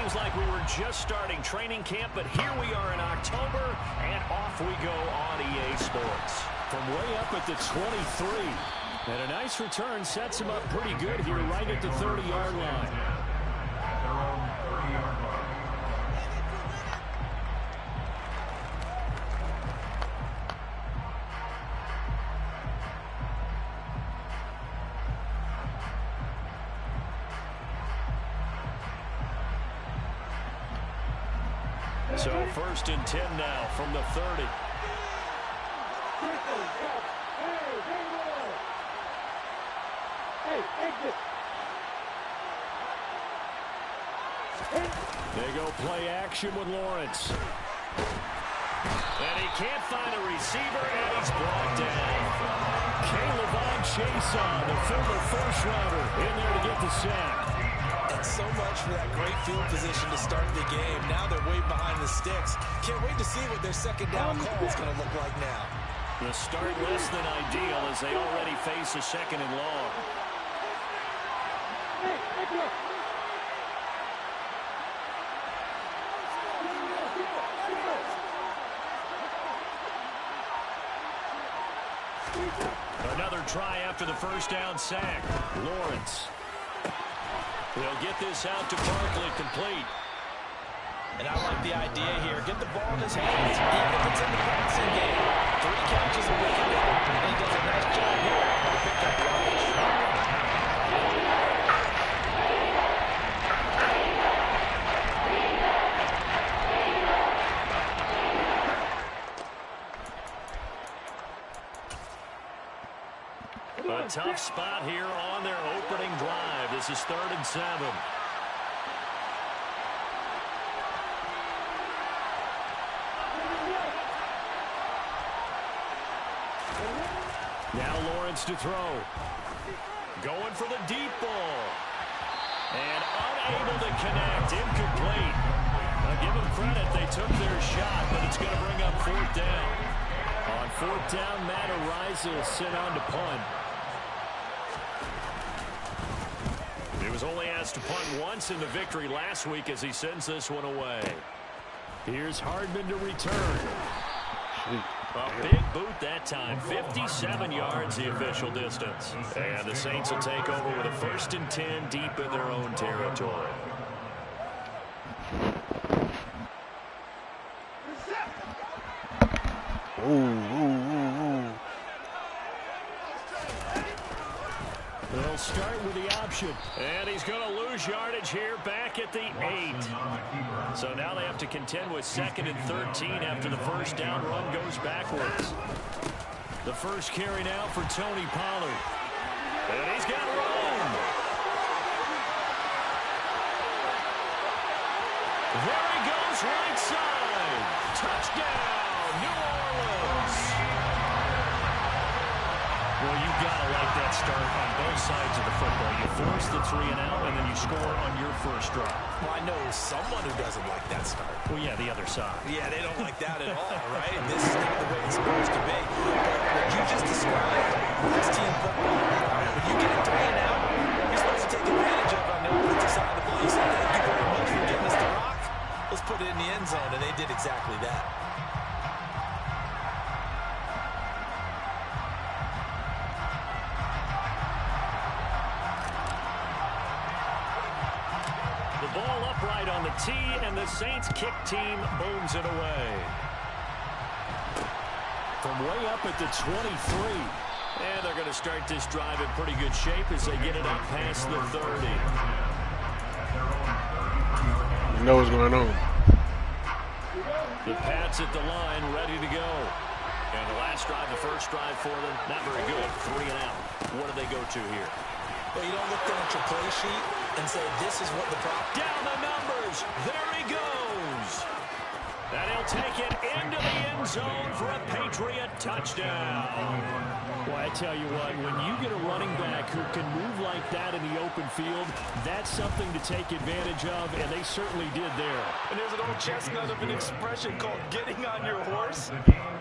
seems like we were just starting training camp, but here we are in October, and off we go on EA Sports. From way up at the 23. And a nice return sets him up pretty good here right at the 30-yard line. So 1st and 10 now from the 30. They go play action with Lawrence. And he can't find a receiver, and he's brought down. K'Lavon Chaisson, the former first-rounder, in there to get the sack. And so much for that great field position to start the game. Now they're way behind the sticks. Can't wait to see what their second down call is going to look like now. The start less than ideal as they already face a 2nd and long. Another try after the first down sack. Lawrence. He'll get this out to Barkley, complete. And I like the idea here. Get the ball in his hands, even if it's in the passing game. 3 catches a week ago, and he does a nice job here to pick up yardage. A tough spot here on their opening drive. This is 3rd and 7. Now Lawrence to throw. Going for the deep ball. And unable to connect. Incomplete. Now give them credit. They took their shot, but it's going to bring up 4th down. On 4th down, Matt Araiza is sent on to punt. He was only asked to punt once in the victory last week as he sends this one away. Here's Hardman to return. A big boot that time. 57 yards the official distance. And the Saints will take over with a 1st and 10 deep in their own territory. They'll start with the option. And he's going to lose yardage here back at the 8. So now they have to contend with 2nd and 13 after the first down run goes backwards. The first carry now for Tony Pollard. And he's got room. There he goes, right side. Touchdown, New Orleans. Well, you've got to like that start on both sides of the football. You force the 3 and out, and then you score on your first drive. Well, I know someone who doesn't like that start. Well, yeah, the other side. Yeah, they don't like that at all, right? And this is not the way it's supposed to be. But what you just described, that's team football. When you get a 3 and out, you're supposed to take advantage of on the offensive side of the ball. You say, thank you very much for getting us the rock. Let's put it in the end zone, and they did exactly that. Ball upright on the tee, and the Saints kick team owns it away. From way up at the 23. And they're going to start this drive in pretty good shape as they get it up past the 30. You know what's going on. The Pats at the line, ready to go. And the last drive, the first drive for them, not very good. 3 and out. What do they go to here? Well, you don't look down at your play sheet and say, this is what the problem. Down the numbers. There he goes. And he'll take it into the end zone for a Patriot touchdown. Well, I tell you what, when you get a running back who can move like that in the open field, that's something to take advantage of, and they certainly did there. And there's an old chestnut of an expression called getting on your horse.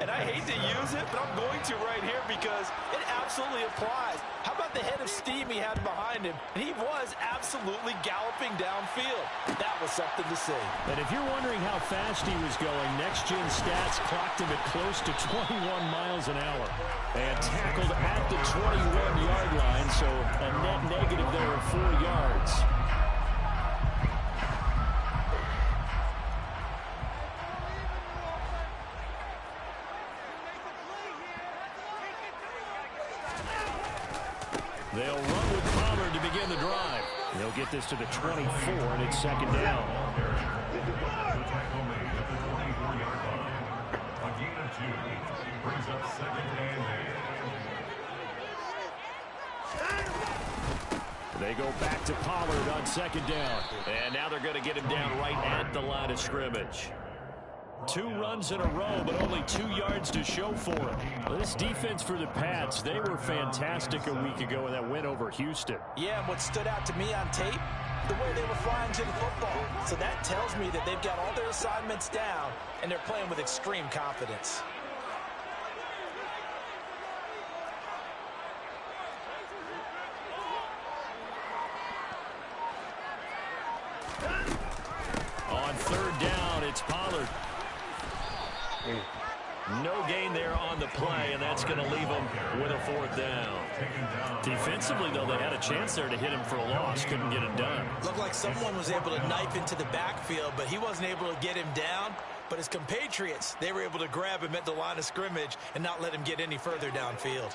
And I hate to use it, but I'm going to right here because it absolutely applies. How about the head of steam he had behind him? And he was absolutely galloping downfield. That was something to see. And if you're wondering how fast he was going, Next Gen Stats clocked him at close to 21 miles an hour. And tackled at the 21-yard line, so a net negative there of 4 yards. They'll run with Pollard to begin the drive. They'll get this to the 24, and it's second down. They go back to Pollard on second down. And now they're going to get him down right at the line of scrimmage. 2 runs in a row, but only 2 yards to show for it. This defense for the Pats, they were fantastic a week ago in that win over Houston. Yeah, and what stood out to me on tape, the way they were flying to the football. So that tells me that they've got all their assignments down, and they're playing with extreme confidence. On third down, it's Pollard. No gain there on the play, and that's going to leave them with a 4th down. Defensively, though, they had a chance there to hit him for a loss. Couldn't get it done. Looked like someone was able to knife into the backfield, but he wasn't able to get him down. But his compatriots, they were able to grab him at the line of scrimmage and not let him get any further downfield.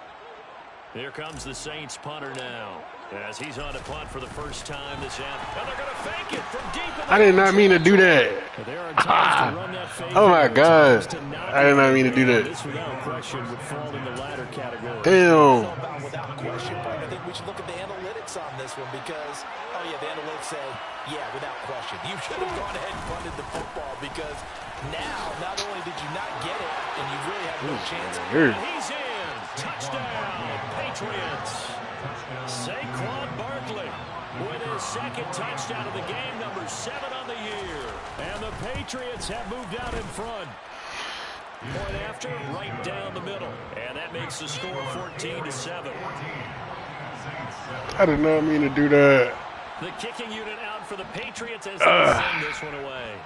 Here comes the Saints punter now, as he's on to punt for the first time this afternoon. And they're going to fake it from deep in the I did not mean to do that. There are times to run that fake. Oh my God. I did not mean to do that. This without question would fall in the latter category. Damn. Without question, but I think we should look at the analytics on this one because, oh yeah, the analytics say, yeah, without question. You should have gone ahead and punted the football because now, not only did you not get it, and you really have no chance. And he's in. Touchdown, Patriots. Saquon Barkley with his 2nd touchdown of the game, number 7 on the year. And the Patriots have moved out in front. Point after, right down the middle. And that makes the score 14-7. I did not mean to do that. The kicking unit out for the Patriots as they send this one away.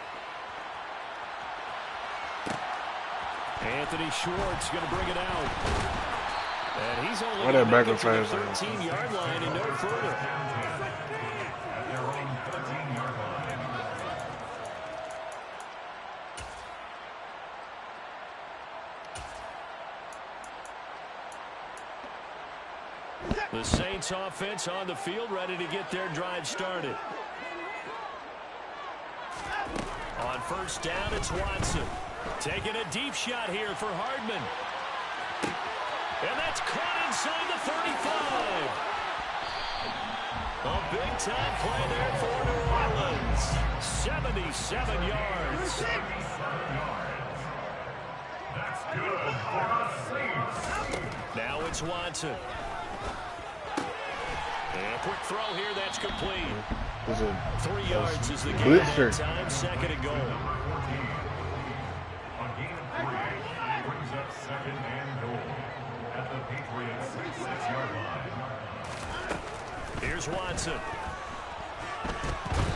Anthony Schwartz going to bring it out. And he's only Why that back up fast? 13-yard line and no further. The Saints offense on the field, ready to get their drive started. On first down, it's Watson. Taking a deep shot here for Hardman. And that's caught inside the 35. A big-time play there for New Orleans. 77 yards. That's good for the Saints. Now it's Watson. And a quick throw here, that's complete. 3 yards is the game at that time, 2nd and goal. Brings up 2nd and goal at the Patriots 6-yard line. Here's Watson.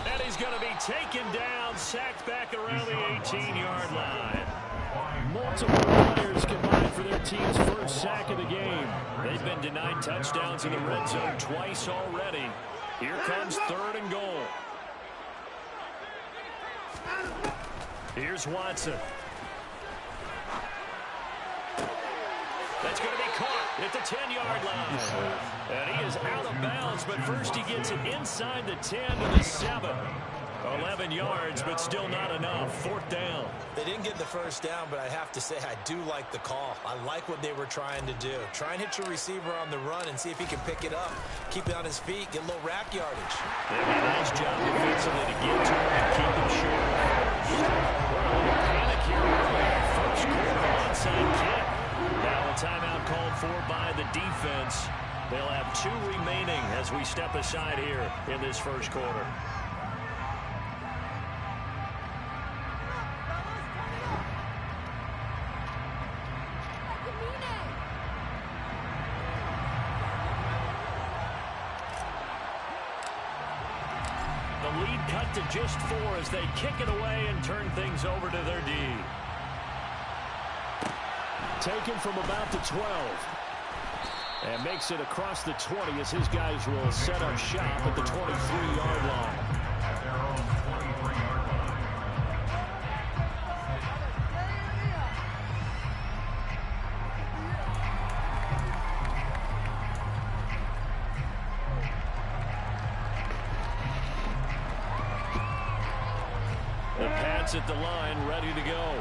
And he's going to be taken down, sacked back around the 18-yard line. Multiple players combined for their team's first sack of the game. They've been denied touchdowns in the red zone twice already. Here comes 3rd and goal. Here's Watson. That's going to be caught at the 10-yard line. And he is out of bounds, but first he gets it inside the 10 to the 7. 11 yards, but still not enough. 4th down. They didn't get the first down, but I have to say I do like the call. I like what they were trying to do. Try and hit your receiver on the run and see if he can pick it up. Keep it on his feet, get a little rack yardage. They did a nice job defensively to get to him and keep him short. Panic here early. First quarter onside kick. Now a timeout called for by the defense. They'll have 2 remaining as we step aside here in this first quarter. the lead cut to just 4 as they kick it away and turn things over to their D. Taken from about the 12. And makes it across the 20 as his guys will set up shop at the 23-yard line. At their own 23-yard line. The Pats at the line, ready to go.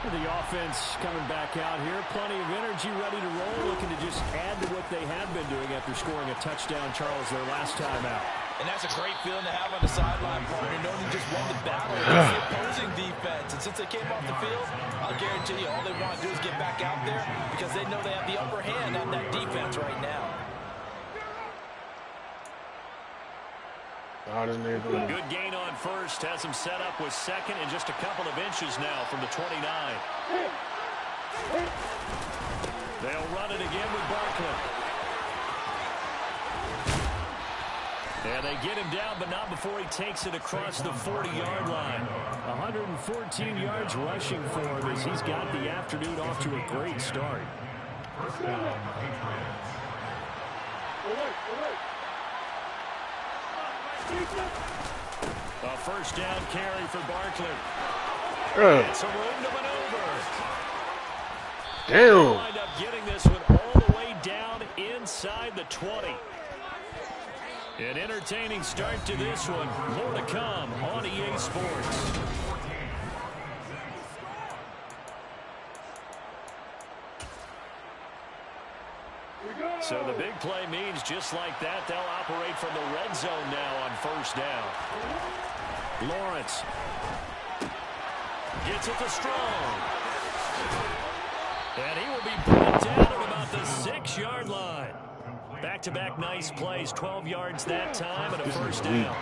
The offense coming back out here. Plenty of energy, ready to roll, looking to just add to what they have been doing after scoring a touchdown, Charles, their last time out. And that's a great feeling to have on the sideline, partner, knowing you just won the battle against the opposing defense. And since they came off the field, I'll guarantee you all they want to do is get back out there because they know they have the upper hand on that defense right now. Good gain on first. Has him set up with second and just a couple of inches now from the 29. They'll run it again with Barkley. And they get him down, but not before he takes it across the 40-yard line. 114 yards rushing for him as he's got the afternoon off to a great start. First down, Patriots. A first down carry for Barkley. Some room to maneuver. Damn. Wind up getting this one all the way down inside the 20. An entertaining start to this one. More to come on EA Sports. So the big play means just like that, they'll operate from the red zone now on first down. Lawrence gets it to Strong. And he will be brought down at about the 6-yard line. Back-to-back nice plays, 12 yards that time and a first down.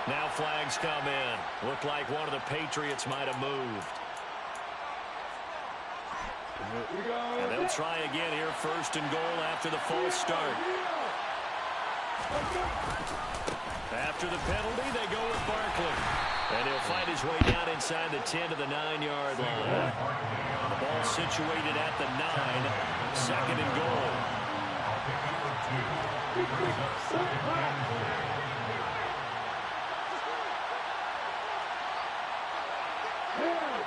Now flags come in. Looked like one of the Patriots might have moved. And they'll try again here, first and goal after the false start. After the penalty, they go with Barkley. And he'll fight his way down inside the 10 to the 9-yard line. The ball situated at the 9, second and goal.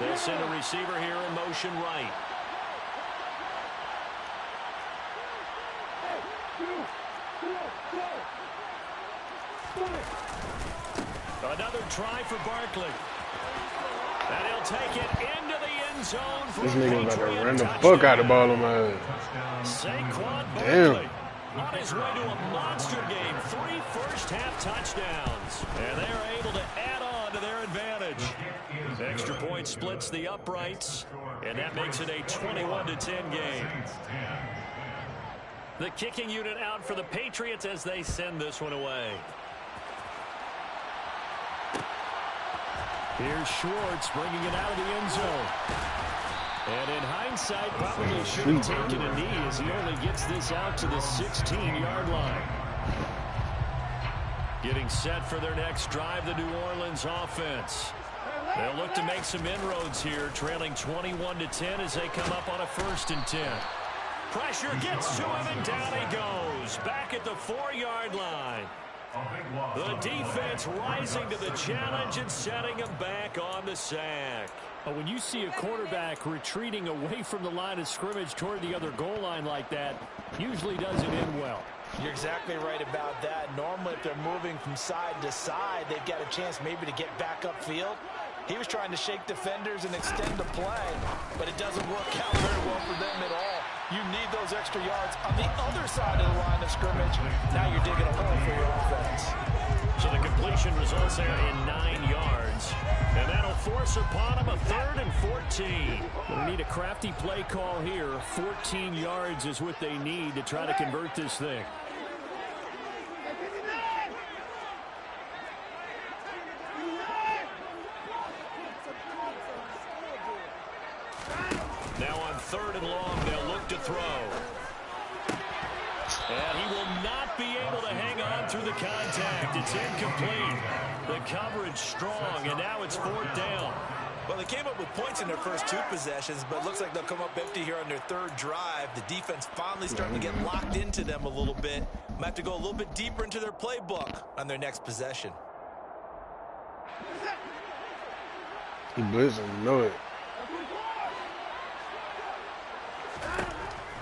They'll send a receiver here in motion right. Another try for Barkley. And he'll take it into the end zone for This nigga about to Patriot run the touchdown. fuck out of the ball on my head. Saquon Damn. Barkley on his way to a monster game. 3 first-half touchdowns. And they're able to add on to their advantage. Extra point splits the uprights. And that makes it a 21-10 game. The kicking unit out for the Patriots as they send this one away. Here's Schwartz bringing it out of the end zone. And in hindsight, probably should have taken a knee as he only gets this out to the 16-yard line. Getting set for their next drive, the New Orleans offense. They'll look to make some inroads here, trailing 21-10 as they come up on a 1st and 10. Pressure gets to him, and down he goes. Back at the 4-yard line. The defense rising to the challenge and setting him back on the sack. But when you see a quarterback retreating away from the line of scrimmage toward the other goal line like that, usually doesn't end well. You're exactly right about that. Normally, if they're moving from side to side, they've got a chance maybe to get back upfield. He was trying to shake defenders and extend the play, but it doesn't work out very well for them at all. You need those extra yards on the other side of the line of scrimmage. Now you're digging a hole for your offense. So the completion results there in 9 yards. And that'll force upon him a 3rd and 14. They need a crafty play call here. 14 yards is what they need to try to convert this thing. Now on 3rd and long, they'll look to throw. And he will not be able to hang on through the contact. It's incomplete. The coverage strong, and now it's 4th down. Well, they came up with points in their first 2 possessions, but it looks like they'll come up empty here on their 3rd drive. The defense finally starting to get locked into them a little bit. Might have to go a little bit deeper into their playbook on their next possession. He blitzing, know it.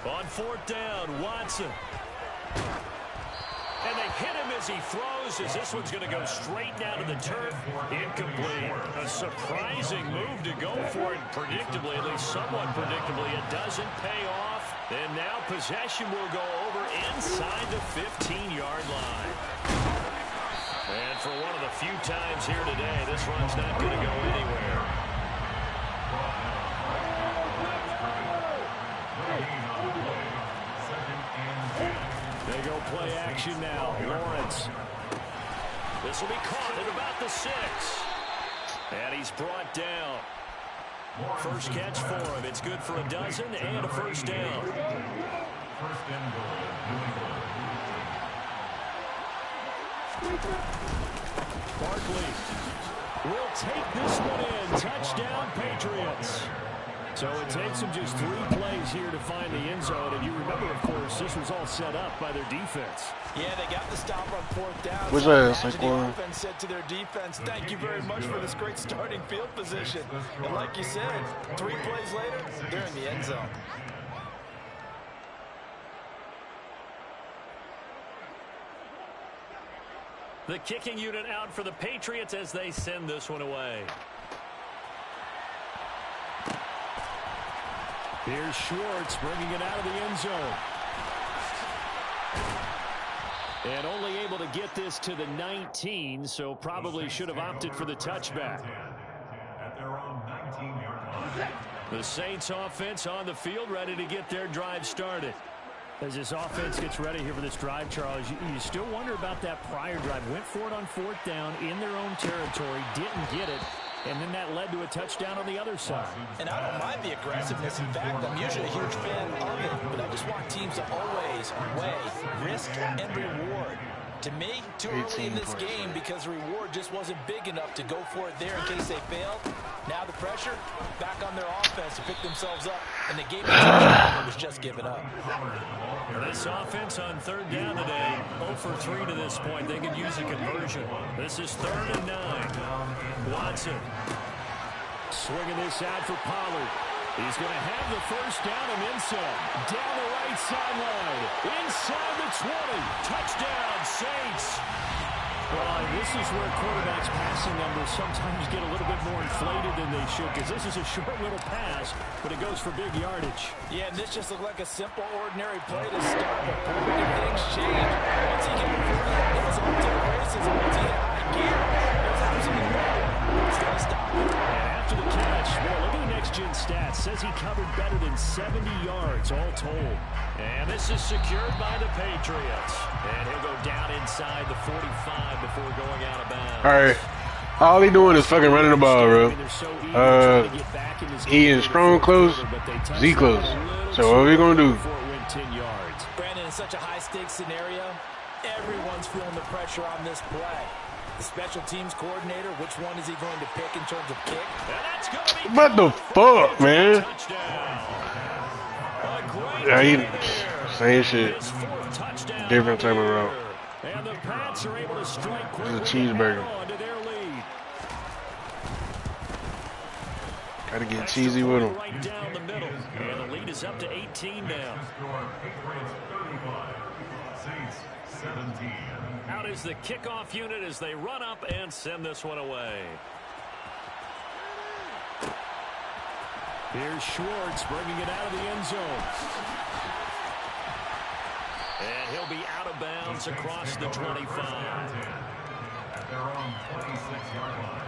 On 4th down, Watson. And they hit him as he throws, as this one's going to go straight down to the turf. Incomplete. A surprising move to go for it. Predictably, at least somewhat predictably, it doesn't pay off. And now possession will go over inside the 15-yard line. And for one of the few times here today, this run's not going to go anywhere. They go play action now. Lawrence. This will be caught at about the 6. And he's brought down. First catch for him. It's good for a dozen and a 1st down. First and goal, New England. Barkley will take this one in. Touchdown, Patriots. So it takes them just 3 plays here to find the end zone. And you remember, of course, this was all set up by their defense. Yeah, they got the stop on 4th down. What's so that, imagine Saquon? the offense said to their defense, thank you very much for this great starting field position. And like you said, 3 plays later, they're in the end zone. The kicking unit out for the Patriots as they send this one away. Here's Schwartz bringing it out of the end zone. And only able to get this to the 19, so probably should have opted for the touchback. At their own 19-yard line. The Saints offense on the field, ready to get their drive started. As this offense gets ready here for this drive, Charles, you still wonder about that prior drive. Went for it on 4th down in their own territory, didn't get it. And then that led to a touchdown on the other side. And I don't mind the aggressiveness. In fact, I'm usually a huge fan of it. But I just want teams to always weigh risk and reward. To me, too early in this game because the reward just wasn't big enough to go for it there in case they failed. Now the pressure back on their offense to pick themselves up. And the game was just given up. This offense on 3rd down today, 0 for 3 to this point. They could use a conversion. This is 3rd and 9. Watson swinging this out for Pollard. He's going to have the 1st down and then some. Down the right sideline. Inside the 20. Touchdown, Saints. Well, this is where quarterbacks' passing numbers sometimes get a little bit more inflated than they should, because this is a short little pass, but it goes for big yardage. Yeah, and this just looked like a simple, ordinary play to start, but boy, did things change. Once he gets through that, it's on to the races. Once he hit high gear, there's absolutely no way to stop it. And after the catch, well, look at the next-gen stats. Says he covered better than 70 yards all told. And this is secured by the Patriots. And he'll go down inside the 45 before going out of bounds. All right. All he doing is fucking running the ball, bro. He is strong close, Z close. So what are we going to do? Brandon, in such a high-stakes scenario, everyone's feeling the pressure on this play. The special teams coordinator, which one is he going to pick in terms of kick? What the fuck, man? Yeah, he same shit. Different type of route. And the Pats are able to strike quickly. This is a cheeseburger. Onto their lead. Gotta get cheesy with him. Right down the middle. And the lead is up to 18 now. Patriots 35, Saints 17. Out is the kickoff unit as they run up and send this one away. Here's Schwartz bringing it out of the end zone. And he'll be out of bounds across the 25. At their own 26-yard line.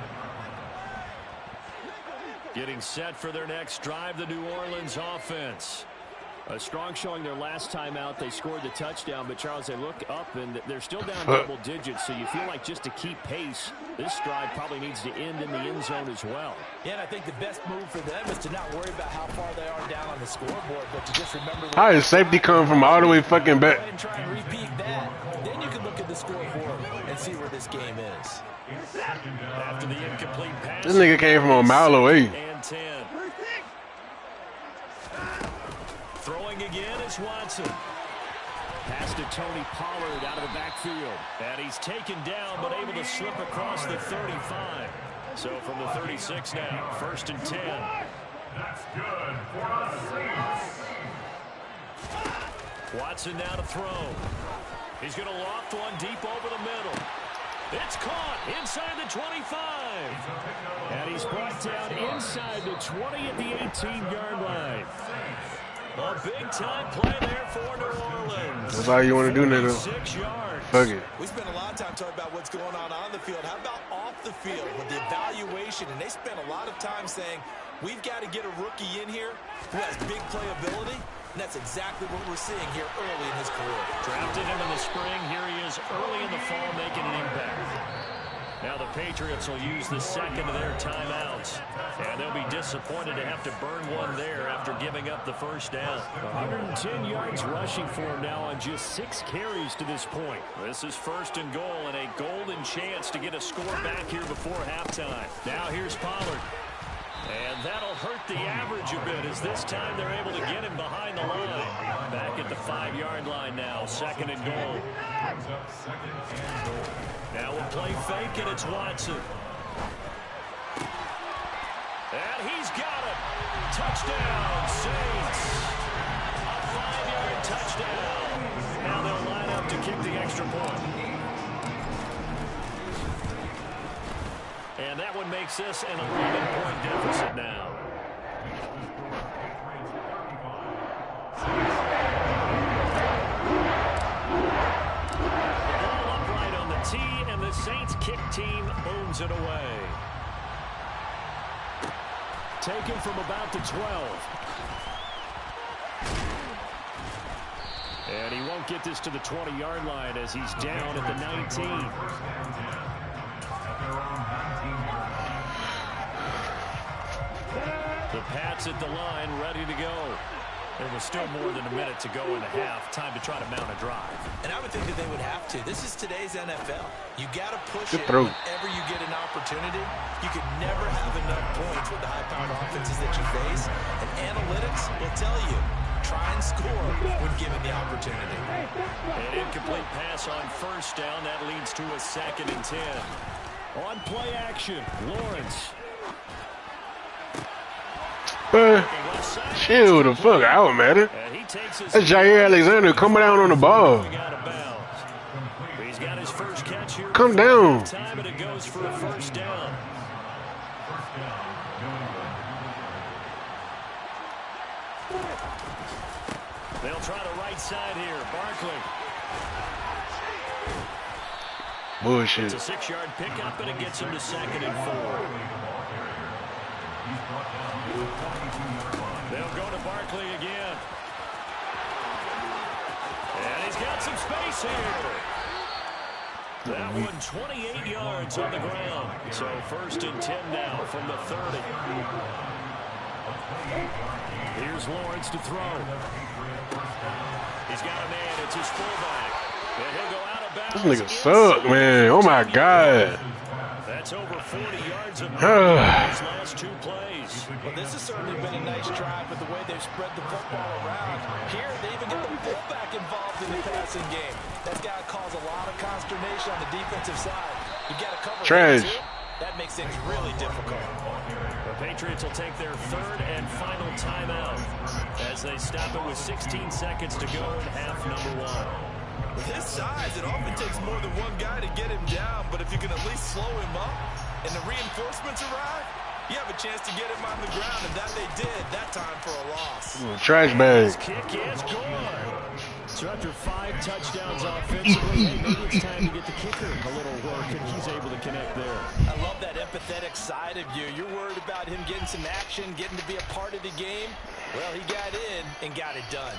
Getting set for their next drive, the New Orleans offense. A strong showing their last time out. They scored the touchdown, but Charles, they look up and they're still down double digits, so you feel like just to keep pace, this drive probably needs to end in the end zone as well. Yeah, and I think the best move for them is to not worry about how far they are down on the scoreboard, but to just remember. How is safety coming from all the way fucking back? And try and repeat that. Then you can look at the scoreboard and see where this game is. After the incomplete pass. This nigga came from a mile away. And 10. Throwing again is Watson. Pass to Tony Pollard out of the backfield. And he's taken down, but able to slip across the 35. So from the 36 now, 1st and 10. That's good for the Saints. Watson now to throw. He's going to loft one deep over the middle. It's caught inside the 25. And he's brought down inside the 20 at the 18-yard line. A big-time play there for New Orleans. That's all you want to do, nigga. 6 yards. Fuck it. We spent a lot of time talking about what's going on the field. How about off the field with the evaluation? And they spent a lot of time saying, we've got to get a rookie in here who has big playability. And that's exactly what we're seeing here early in his career. Drafted him in the spring. Here he is early in the fall making an impact. Now the Patriots will use the second of their timeouts. And they'll be disappointed to have to burn one there after giving up the first down. 110 yards rushing for him now on just 6 carries to this point. This is 1st and goal and a golden chance to get a score back here before halftime. Now here's Pollard. And that'll hurt the average a bit as this time they're able to get him behind the line. Back at the 5-yard line now, 2nd and goal. Now we'll play fake, and it's Watson. And he's got it. Touchdown, Saints. A 5-yard touchdown. Now they'll line up to kick the extra point. And that one makes this an 11-point deficit now. Ball upright on the tee, and the Saints kick team owns it away. Taken from about the 12. And he won't get this to the 20-yard line as he's down at the 19. The Pats at the line, ready to go. There was still more than a minute to go in the half. Time to try to mount a drive. And I would think that they would have to. This is today's NFL. You got to push it throw. whenever you get an opportunity. You could never have enough points with the high-powered offenses that you face. And analytics will tell you, try and score when given the opportunity. An incomplete pass on 1st down. That leads to a 2nd and 10. On play action, Lawrence. Chill the fuck out, man. That's Jair Alexander coming down on the ball. He's got his first catch here. Come down. Time and it goes for a 1st down. They'll try the right side here. Barkley. Bullshit. It's a 6-yard pickup, and it gets him to 2nd and 4. They'll go to Barkley again. And he's got some space here. That one 28 yards on the ground. So 1st and 10 now from the 30. Here's Lawrence to throw. He's got a man. It's his fullback. And he'll go out of bounds. This nigga suck, man. Oh, my God. That's over 40 yards of those last 2 plays. Well, this has certainly been a nice drive with the way they've spread the football around. Here, they even get the fullback involved in the passing game. That's got to cause a lot of consternation on the defensive side. You got to cover trash. That makes things really difficult. The Patriots will take their 3rd and final timeout as they stop it with 16 seconds to go in half number 1. With his size, it often takes more than one guy to get him down, but if you can at least slow him up and the reinforcements arrive, you have a chance to get him on the ground, and that they did that time for a loss. Trash bag. Kick is gone. So after 5 touchdowns offensively, hey, maybe it's time to get the kicker a little work, and he's able to connect there. I love that empathetic side of you. You're worried about him getting some action, getting to be a part of the game. Well, he got in and got it done.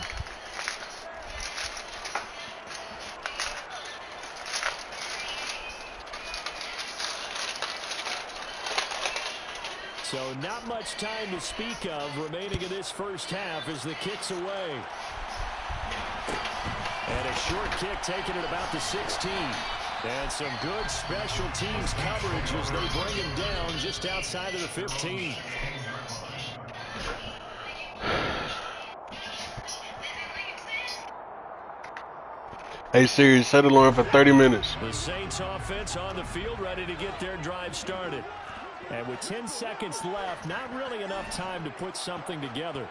So not much time to speak of remaining in this first half as the kick's away. And a short kick taken at about the 16. And some good special teams coverage as they bring him down just outside of the 15. Hey, Siri, set alarm for 30 minutes. The Saints offense on the field ready to get their drive started. And with 10 seconds left, not really enough time to put something together.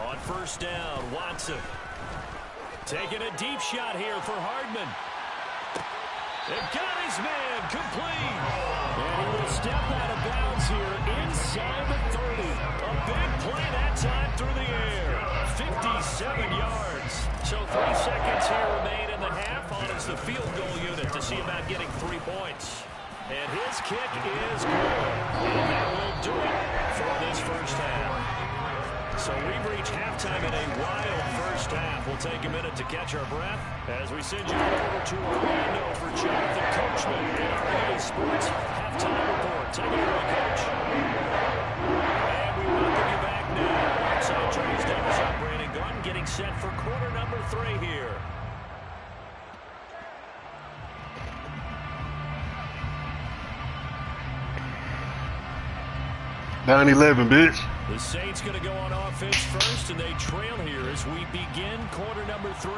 On first down, Watson. Taking a deep shot here for Hardman. They've got his man complete. And he will step out of bounds here inside the 30. A big play that time through the air. 57 yards. So 3 seconds here remain in the half. On is the field goal unit to see about getting 3 points. And his kick is good. And that will do it for this first half. So we've reached halftime in a wild first half. We'll take a minute to catch our breath as we send you over to Orlando for Jonathan Coachman in our EA Sports Halftime Report. Take it away, Coach. And we welcome you back now. Outside Trey's Davis operating gun, getting set for quarter number 3 here. Down 11, bitch. The Saints going to go on offense first, and they trail here as we begin quarter number 3.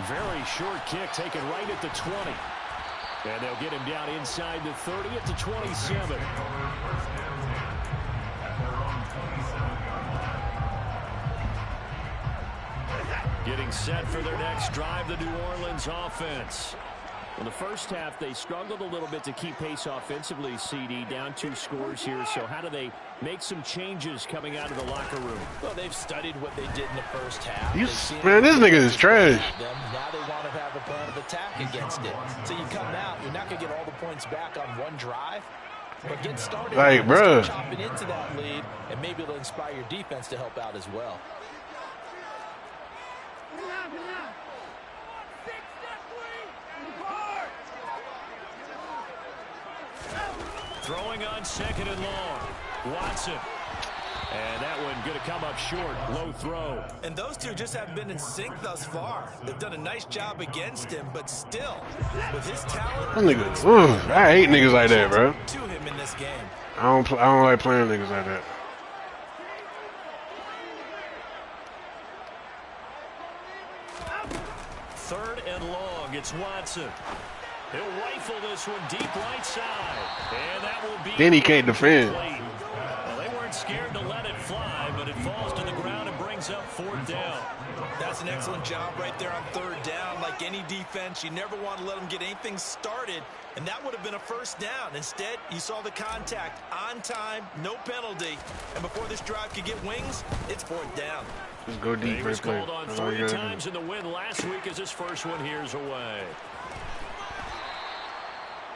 Very short kick taken right at the 20. And they'll get him down inside the 30 at the 27. Getting set for their next drive, the New Orleans offense. In the first half, they struggled a little bit to keep pace offensively, CD, down 2 scores here. So how do they make some changes coming out of the locker room? Well, they've studied what they did in the first half. Man, this nigga is trash. Now they want to have a plan of attack against it. So you come out, you're not going to get all the points back on one drive. But get started, like, bruh, chopping into that lead, and maybe it'll inspire your defense to help out as well. Throwing on second and long. Watson. And that one going to come up short. Low throw. And those two just haven't been in sync thus far. They've done a nice job against him, but still, with his talent, I hate niggas like that, bro. To him in this game. I don't like playing niggas like that. Third and long. It's Watson. He'll rifle this one deep right side. And that will be... Then he can't defend. Well, they weren't scared to let it fly, but it falls to the ground and brings up 4th down. That's an excellent job right there on 3rd down. Like any defense, you never want to let them get anything started, and that would have been a 1st down. Instead, you saw the contact on time, no penalty, and before this drive could get wings, it's 4th down. Just go deep. He was called on 3 times in the win last week as his first one here's away.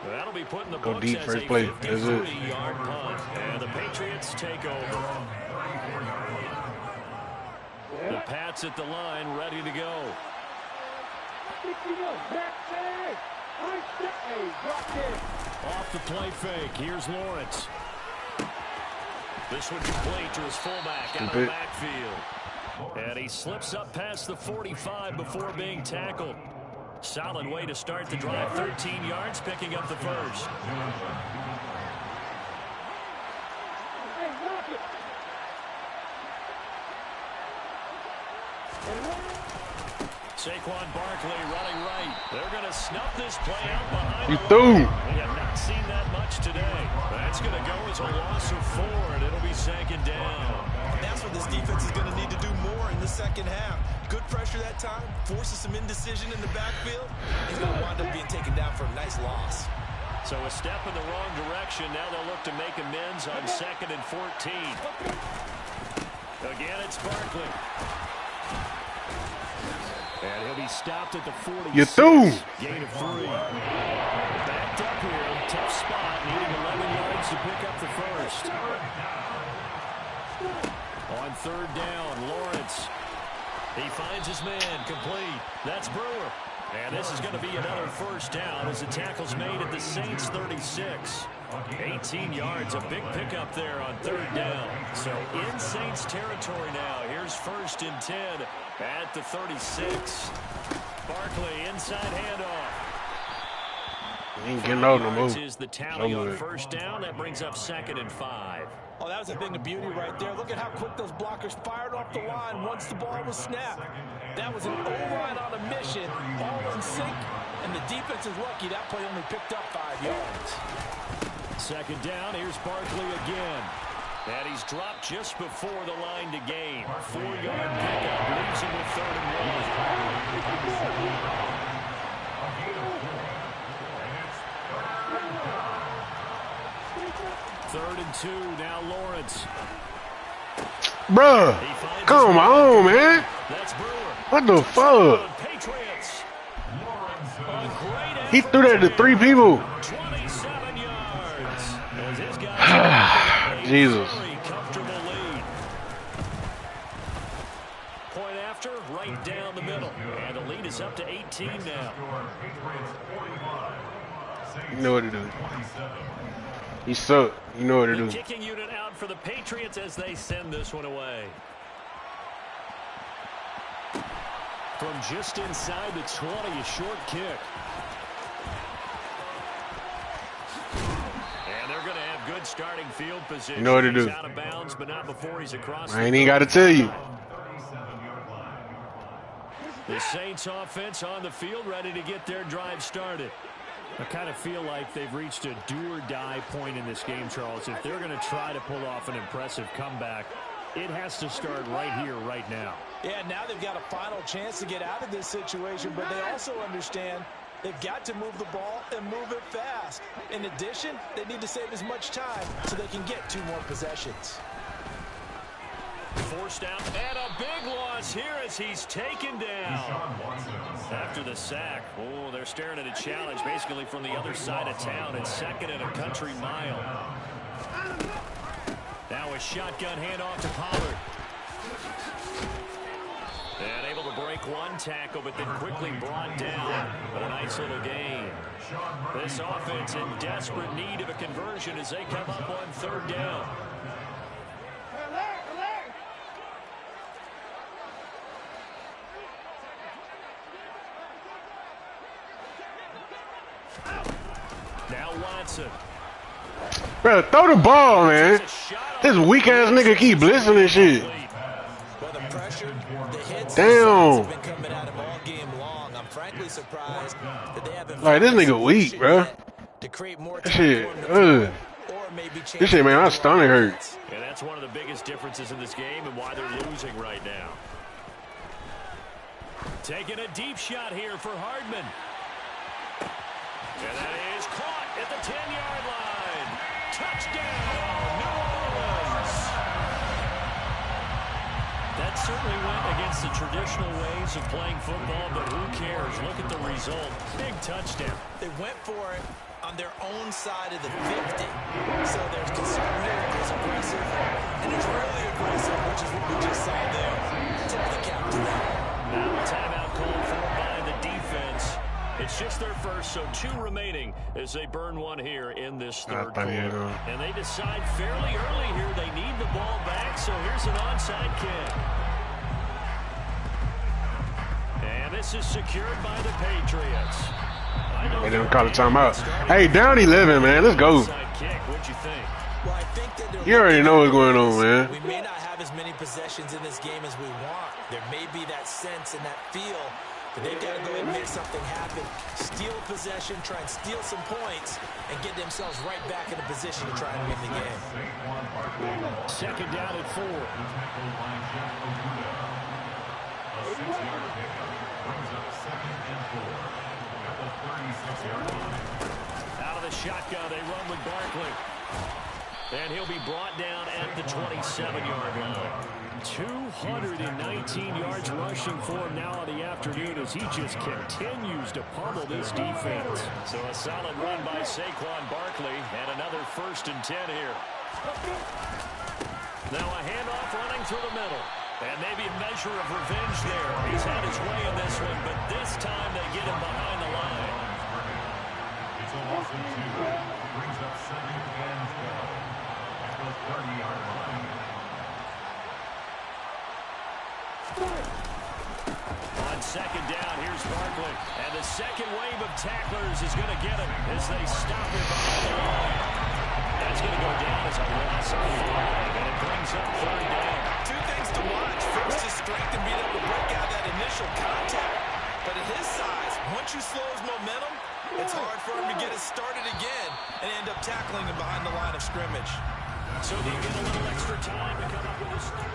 That'll be put in the go books deep as first a play. 53-yard punt. And the Patriots take over. The Pats at the line, ready to go. Off the play fake. Here's Lawrence. This one complete to his fullback out of the backfield. And he slips up past the 45 before being tackled. Solid way to start the drive. 13 yards, picking up the first. Saquon Barkley running right. They're going to snuff this play out behind You the threw. We have not seen that much today. That's going to go as a loss of 4, and it'll be 2nd down. That's what this defense is going to need to do more in the second half. Good pressure that time, forces some indecision in the backfield. He's going to wind up being taken down for a nice loss. So a step in the wrong direction. Now they'll look to make amends on 2nd and 14. Again, it's Barkley. And he'll be stopped at the 46. You threw. Gain of 3. Backed up here. Tough spot. Needing 11 yards to pick up the first. On third down, Lawrence. He finds his man, complete. That's Brewer. And this is going to be another first down as the tackle's made at the Saints 36. 18 yards, a big pickup there on third down. So in Saints territory now. Here's 1st and 10 at the 36. Barkley inside handoff. He ain't getting out no more. Is the tally on first down. That brings up 2nd and 5. Oh, that was a thing of beauty right there. Look at how quick those blockers fired off the line once the ball was snapped. That was an O-line on a mission, all in sync, and the defense is lucky that play only picked up 5 yards. 2nd down, here's Barkley again. And he's dropped just before the line to gain. 4-yard pickup leaves him with 3rd and 1. 3rd and 2, now Lawrence. Bruh, come on, man. That's Brewer. What the fuck? Patriots. He threw that to 3 people. 27 yards. As his guys Jesus. very comfortable lead. Point after, right down the middle. And the lead is up to 18 now. You know what to do. He sucked. You know what to do. Kicking unit out for the Patriots as they send this one away. From just inside the 20, a short kick. And they're going to have good starting field position. You know what to do. He's out of bounds, but not before he's across. I ain't even got to tell you. The Saints offense on the field, ready to get their drive started. I kind of feel like they've reached a do-or-die point in this game, Charles. If they're going to try to pull off an impressive comeback, it has to start right here, right now. Yeah, now they've got a final chance to get out of this situation, but they also understand they've got to move the ball and move it fast. In addition, they need to save as much time so they can get 2 more possessions. Forced out, and a big loss here as he's taken down. After the sack, oh, they're staring at a challenge basically from the other side of town. It's 2nd and a country mile. Now a shotgun handoff to Pollard. And able to break one tackle, but then quickly brought down. But a nice little gain. This offense in desperate need of a conversion as they come up on 3rd down. Now Watson. Bro, throw the ball, man. This weak-ass nigga keep blitzing and shit. Well, the pressure, the hits, Damn. have been coming at him all game long. I'm frankly surprised that they haven't Like, this nigga weak, bro. to create more That time shit, for him to ugh. or maybe This shit, man, my stomach hurt. And that's one of the biggest differences in this game and why they're losing right now. Taking a deep shot here for Hardman. And that is caught at the 10-yard line. Touchdown, New Orleans. That certainly went against the traditional ways of playing football, but who cares? Look at the result. Big touchdown. They went for it on their own side of the 50. So there's conservative, there's aggressive, and there's really aggressive, which is what we just saw there. Tip the cap to that. Now a timeout called for by the defense. It's just their first, so 2 remaining as they burn one here in this 3rd quarter. And they decide fairly early here they need the ball back, so here's an onside kick. And this is secured by the Patriots. They didn't call a timeout. Hey, down 11, man. Let's go. Onside kick, what'd you think? Well, I think that You already know what's going on, man. we may not have as many possessions in this game as we want. There may be that sense and that feel that they've got to go and make something happen. Steal possession, try and steal some points, and get themselves right back in a position to try and win the game. 2nd down at 4. Out of the shotgun, they run with Barkley. And he'll be brought down at the 27-yard line. 219 yards rushing for him now on the afternoon as he just continues to pummel this defense. So a solid run by Saquon Barkley and another 1st and 10 here. Now a handoff running through the middle. And maybe a measure of revenge there. He's had his way in this one, but this time they get him behind the line. It's a loss of 2. Brings up 2nd and 12 at the 30-yard line. On 2nd down, here's Barkley. And the second wave of tacklers is going to get him as they stop him behind the line. That's going to go down as a loss of 5, and it brings up 3rd down. 2 things to watch. First, his strength and being able to break out that initial contact. But at his size, once you slow his momentum, it's hard for him to get it started again and end up tackling him behind the line of scrimmage. So they get a little extra time to come up with a start.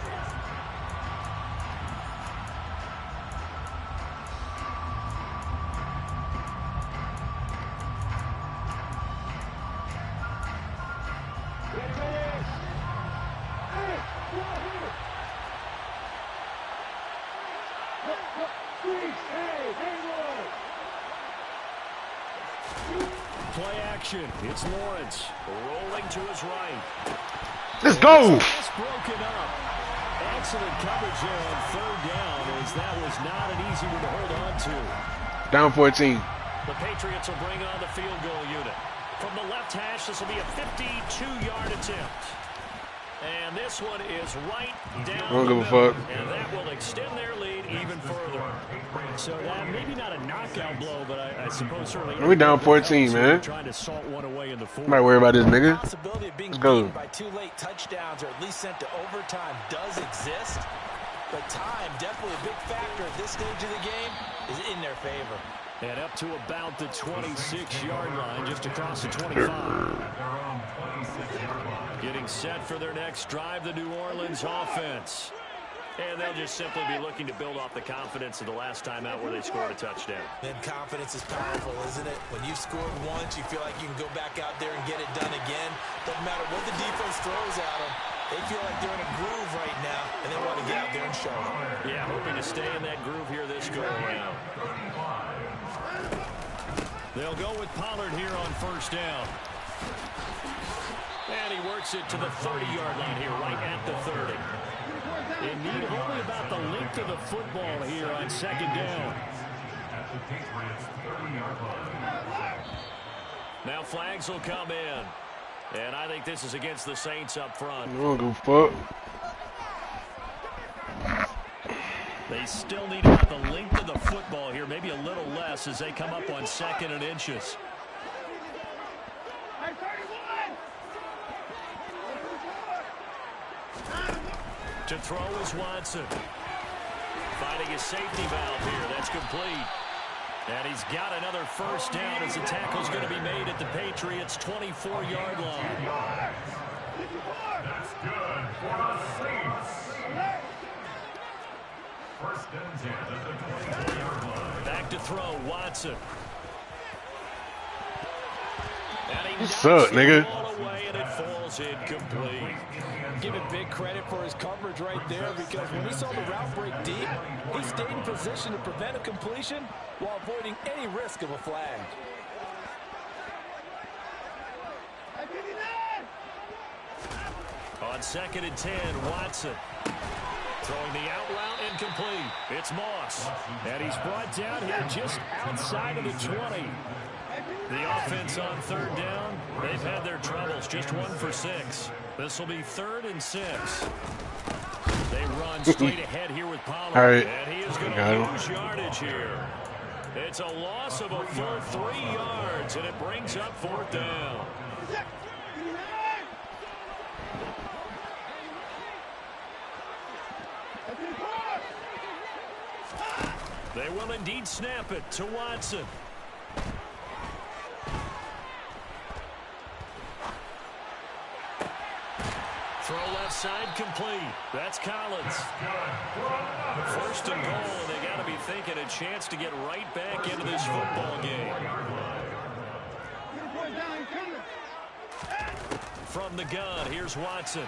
Play action. It's Lawrence rolling to his right. Let's go. It's broken up. Excellent coverage there on 3rd down, as that was not an easy one to hold on to. Down 14. The Patriots will bring on the field goal unit. From the left hash, this will be a 52-yard attempt. And this one is right down I don't the give a middle, fuck. and that will extend their lead even further. So that maybe not a knockout blow, but I suppose certainly. We down 14, man. Trying to salt one away in the fourth. Might worry about this nigga. Possibility of being Let's go. beaten by 2 late touchdowns or at least sent to overtime does exist, but time, definitely a big factor at this stage of the game, is in their favor. And up to about the 26-yard line, just across the 25. Getting set for their next drive, the New Orleans offense. And they'll just simply be looking to build off the confidence of the last time out where they scored a touchdown. Then confidence is powerful, isn't it? When you've scored once, you feel like you can go back out there and get it done again. Doesn't matter what the defense throws at them. They feel like they're in a groove right now, and they want to get out there and show them. Yeah, hoping to stay in that groove here this go-around. They'll go with Pollard here on 1st down. And he works it to the 30-yard line here, right at the 30. They need only about the length of the football here on 2nd down. Now flags will come in. And I think this is against the Saints up front. I don't give a fuck. They still need about the length of the football here, maybe a little less as they come up on 2nd and inches. To throw is Watson. Finding his safety valve here. That's complete. And he's got another 1st down as the tackle's going to be made at the Patriots' 24-yard line. That's good for the Saints. 1st and 10 at the 24-yard line. Back to throw, Watson. And he What's knocks up, the nigga? ball away, and it falls incomplete. Give it big credit for his coverage right there, because when he saw the route break deep, he stayed in position to prevent a completion while avoiding any risk of a flag. On 2nd and 10, Watson. Throwing the out route, incomplete. It's Moss. And he's brought down here just outside of the 20. The offense on 3rd down, they've had their troubles, just 1 for 6. This will be 3rd and 6. They run straight ahead here with Pollard, All right. and he is going Got to him. lose yardage here. It's a loss of a full 3 yards, and it brings up 4th down. They will indeed snap it to Watson. Throw left side complete. That's Collins. 1st and goal, and they got to be thinking a chance to get right back into this football game. From the gun, here's Watson.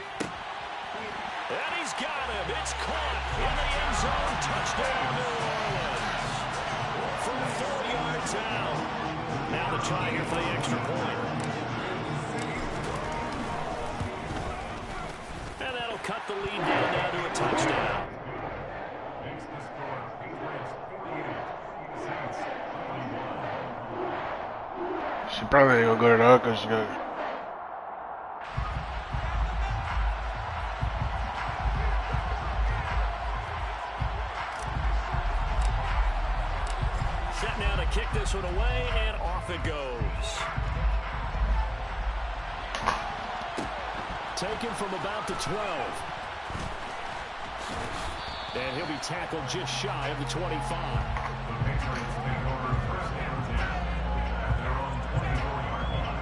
And he's got him. It's caught in the end zone. Touchdown, New Orleans. From 4 yards out. Now the try here for the extra point. probably ain't gonna go to the Arkansas game. Set now to kick this one away, and off it goes. Taken from about the 12. And he'll be tackled just shy of the 25. The Patriots take over first and 10 at their own 24-yard line.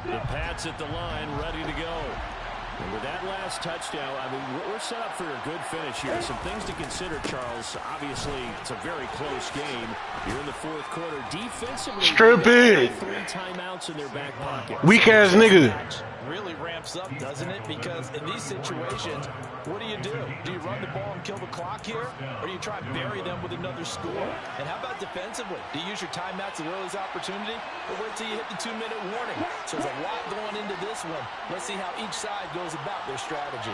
The Pats at the line, ready to go. And with that last touchdown, I mean, we're set up for a good finish here. Some things to consider, Charles. Obviously, it's a very close game. You're in the fourth quarter. Defensively, Stupid. 3 timeouts in their back pocket. Weak ass nigga. Really ramps up, doesn't it? Because in these situations, what do? Do you run the ball and kill the clock here? Or do you try and bury them with another score? And how about defensively? Do you use your timeouts at earliest opportunity? Or wait till you hit the 2-minute warning? So there's a lot going into this one. Let's see how each side goes about their strategy.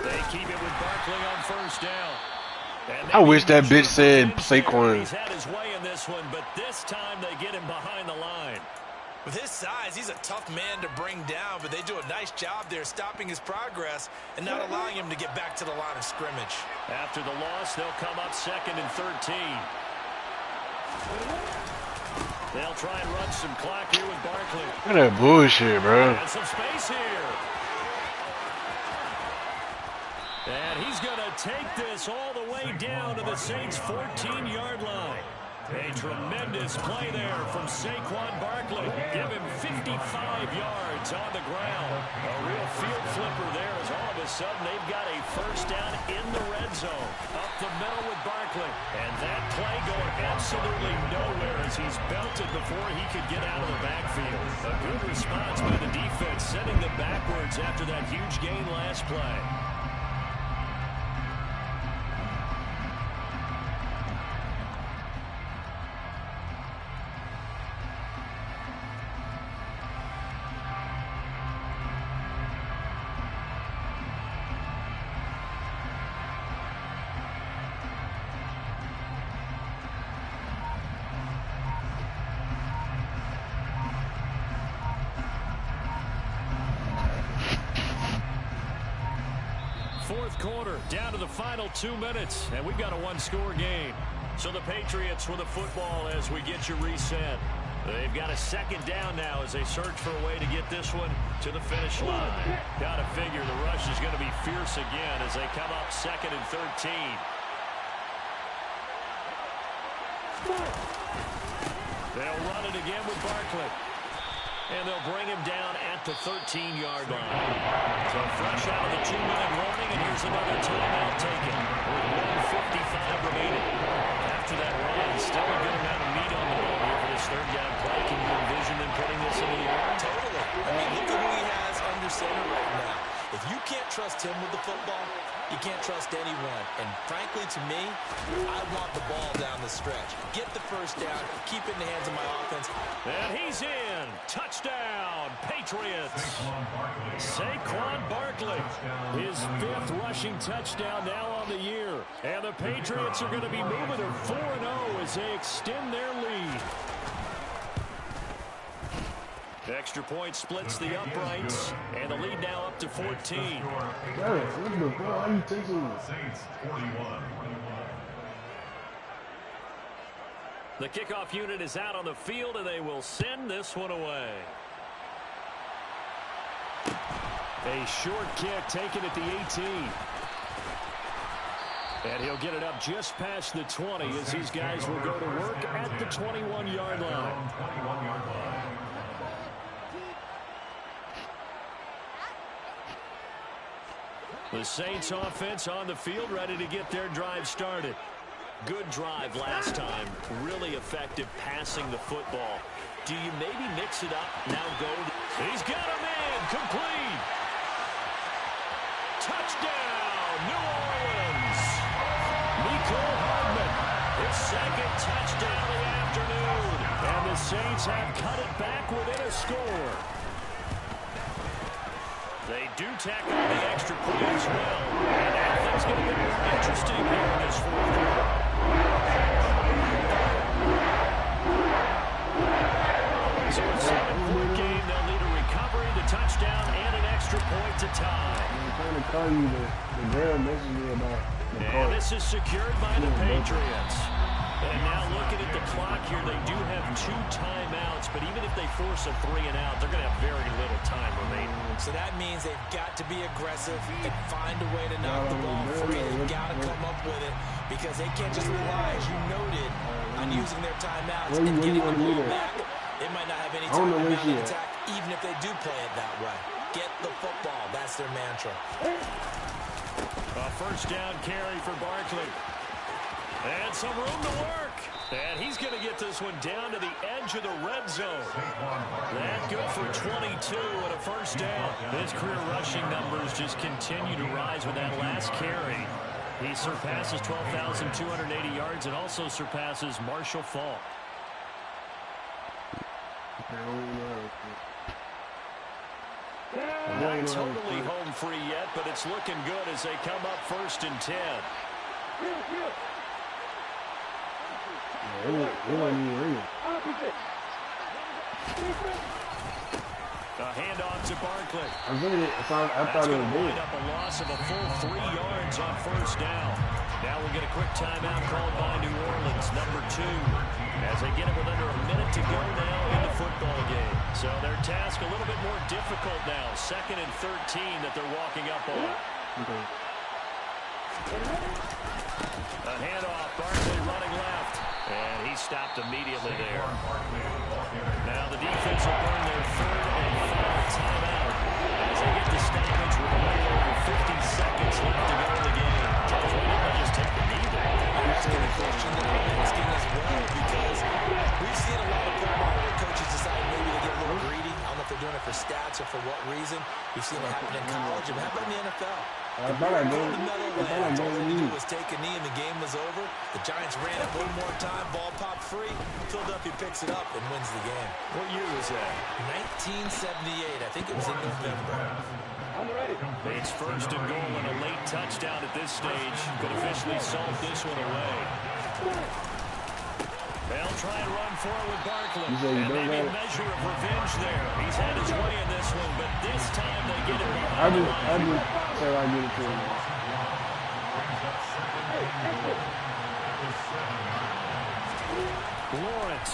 They keep it with Barkley on first down. I wish that bitch said Saquon. He's had his way in this one, but this time they get him behind the line. With his size, he's a tough man to bring down, but they do a nice job there stopping his progress and not allowing him to get back to the line of scrimmage. After the loss, they'll come up 2nd and 13. They'll try and run some clock here with Barkley. Look at that bullshit, bro. And some space here. And he's going to take this all the way down to the Saints' 14-yard line. A tremendous play there from Saquon Barkley. Give him 55 yards on the ground. A real field flipper there as all of a sudden they've got a first down in the red zone. Up the middle with Barkley. And that play going absolutely nowhere as he's belted before he could get out of the backfield. A good response by the defense, sending them backwards after that huge gain last play. Fourth quarter, down to the final 2 minutes, and we've got a one-score game. So the Patriots with the football as we get you reset. They've got a second down now as they search for a way to get this one to the finish line. Got to figure the rush is going to be fierce again as they come up 2nd and 13. They'll run it again with Barkley. And they'll bring him down at the 13-yard line. So fresh out of the 2-minute warning, and here's another timeout taken with 1:55 remaining. After that run, still a good amount of meat on the ball here for this third down play. Can you envision them putting this in the air? Totally. I mean, look at who he has under center right now. If you can't trust him with the football, you can't trust anyone. And frankly, to me, I want the ball down the stretch. Get the first down, keep it in the hands of my offense. And he's in. Touchdown, Patriots. Saquon Barkley. His 5th rushing touchdown now on the year. And the Patriots are going to be moving to 4-0 as they extend their lead. Extra point splits the uprights, and the lead now up to 14. Saints 41. The kickoff unit is out on the field, and they will send this one away. A short kick taken at the 18. And he'll get it up just past the 20 as these guys will go to work at the 21-yard line. 21-yard line. The Saints offense on the field, ready to get their drive started. Good drive last time. Really effective passing the football. Do you maybe mix it up? Now go. He's got a man. Complete. Touchdown, New Orleans. Mecole Hardman, his second touchdown of the afternoon. And the Saints have cut it back within a score. They do tack on the extra point as well. And now things going to get more interesting here in this fourth quarter. So it's a 7-point game. They'll need a recovery, the touchdown, and an extra point to tie. I'm trying to call you the girl messaged me about the call. And this is secured by the Patriots. And now looking at the clock here, they do have 2 timeouts, but even if they force a 3-and-out, they're going to have very little time remaining. So that means they've got to be aggressive and find a way to knock the ball free. They've got to come up with it because they can't just rely, as you noted, on using their timeouts and getting the ball back. They might not have any time to mount an attack, even if they do play it that way. Get the football. That's their mantra. A first down carry for Barkley. And some room to work. And he's going to get this one down to the edge of the red zone. That good for 22 and a first down. His career rushing numbers just continue to rise with that last carry. He surpasses 12,280 yards and also surpasses Marshall Faulk. Not totally home free yet, but it's looking good as they come up 1st and 10. A handoff to Barkley. I thought it was wind up a loss of a full 3 yards on first down. Now we'll get a quick timeout called by New Orleans, number 2, as they get it with under a minute to go now in the football game. So their task a little bit more difficult now. 2nd and 13 that they're walking up on. A handoff, Barkley running left. And he stopped immediately there. Now the defense will burn their 3rd and final timeout as they get the stoppage with a little over 50 seconds left to go in the game. Charles, why didn't they just take the knee there? You're asking a question that I'm asking as well because we've seen a lot of football where coaches decide maybe they get a little greedy. I don't know if they're doing it for stats or for what reason. We've seen it happen in college. And how about in the NFL? I thought I All they did was take a knee and the game was over. The Giants ran it one more time. Ball popped free. Philadelphia picks it up and wins the game. What year was that? 1978. I think it was in November. It's 1st and goal and a late touchdown at this stage could officially salt this one away. They'll try and run forward with Barkley. And maybe a measure of revenge there. He's had his way in this one, but this time they get it behind the line. I just said I get it to him. Lawrence.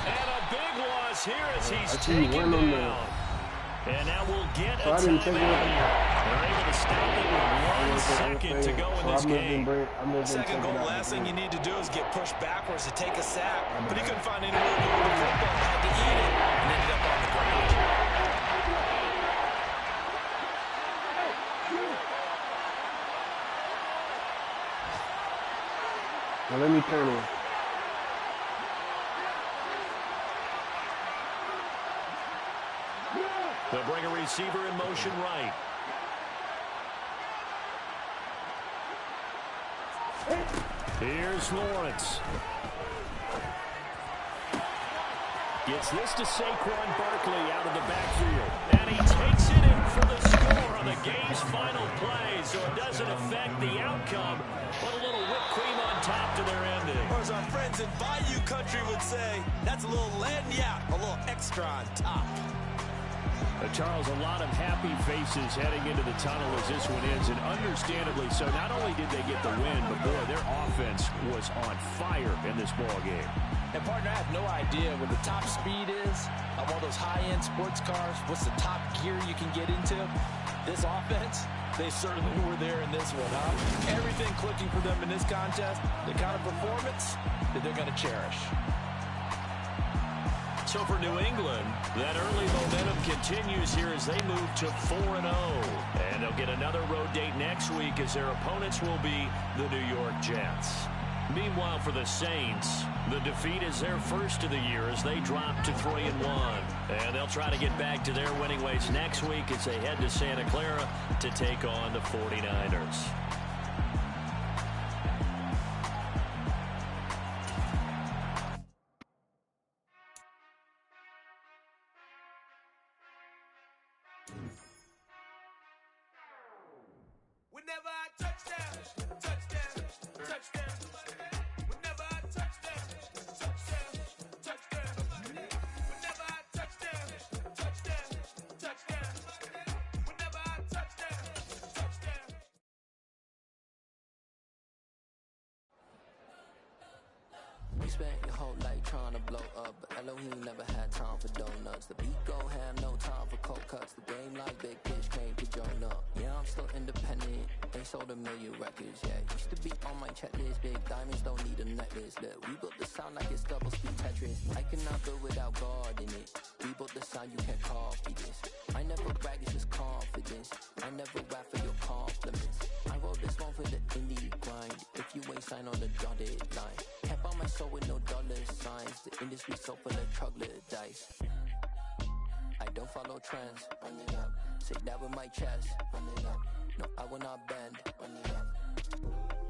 And a big loss here as he's taken down. And now we'll get a timeout here. They're able to stop it with 1 second to go in this game. Second goal, last thing you need to do is get pushed backwards to take a sack. But he couldn't find anywhere to go with the football. Had to eat it and ended up on the ground. Now let me turn it. They'll bring a receiver in motion right. Here's Lawrence. Gets this to Saquon Barkley out of the backfield. And he takes it in for the score on the game's final play. So it doesn't affect the outcome, but a little whipped cream on top to their ending. Or as our friends in Bayou Country would say, that's a little lagniappe, a little extra on top. Charles, a lot of happy faces heading into the tunnel as this one ends, and understandably so. Not only did they get the win, but boy, their offense was on fire in this ball game. And partner, I have no idea what the top speed is of all those high-end sports cars. What's the top gear you can get into? This offense, they certainly were there in this one, huh? Everything clicking for them in this contest, the kind of performance that they're going to cherish. So for New England, that early momentum continues here as they move to 4-0. And they'll get another road date next week as their opponents will be the New York Jets. Meanwhile, for the Saints, the defeat is their first of the year as they drop to 3-1. And they'll try to get back to their winning ways next week as they head to Santa Clara to take on the 49ers. Whenever I touchdown, touchdown, touchdown. Whenever I touchdown, touchdown, touchdown. Whenever I touchdown, touchdown, touchdown. Whenever I touchdown, touchdown. You spent your whole life trying to blow up, but Elohim never had time for donuts. The beat go ham, no time for cold cuts. The game like Big Pitch came to Jonah. Yeah, I'm still independent. They sold 1 million records, yeah. Used to be on my checklist. Big diamonds don't need a necklace. Look, we built the sound like it's double speed Tetris. I cannot build without God in it. We built the sound, you can't copy this. I never brag, it's just confidence. I never rap for your compliments. I wrote this one for the indie grind. If you ain't signed on the dotted line, can't buy my soul with no dollar signs. The industry so full of troglodytes. I don't follow trends. Run it up. Say that with my chest. Run it up. No, I will not bend. Run it up.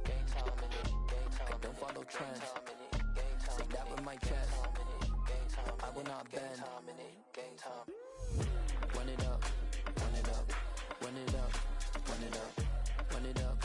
Game time in it. Game time. I don't follow trends. Say that with my chest. I will not bend. Game time. Run it up. Run it up. Run it up. Run it up. Run it up.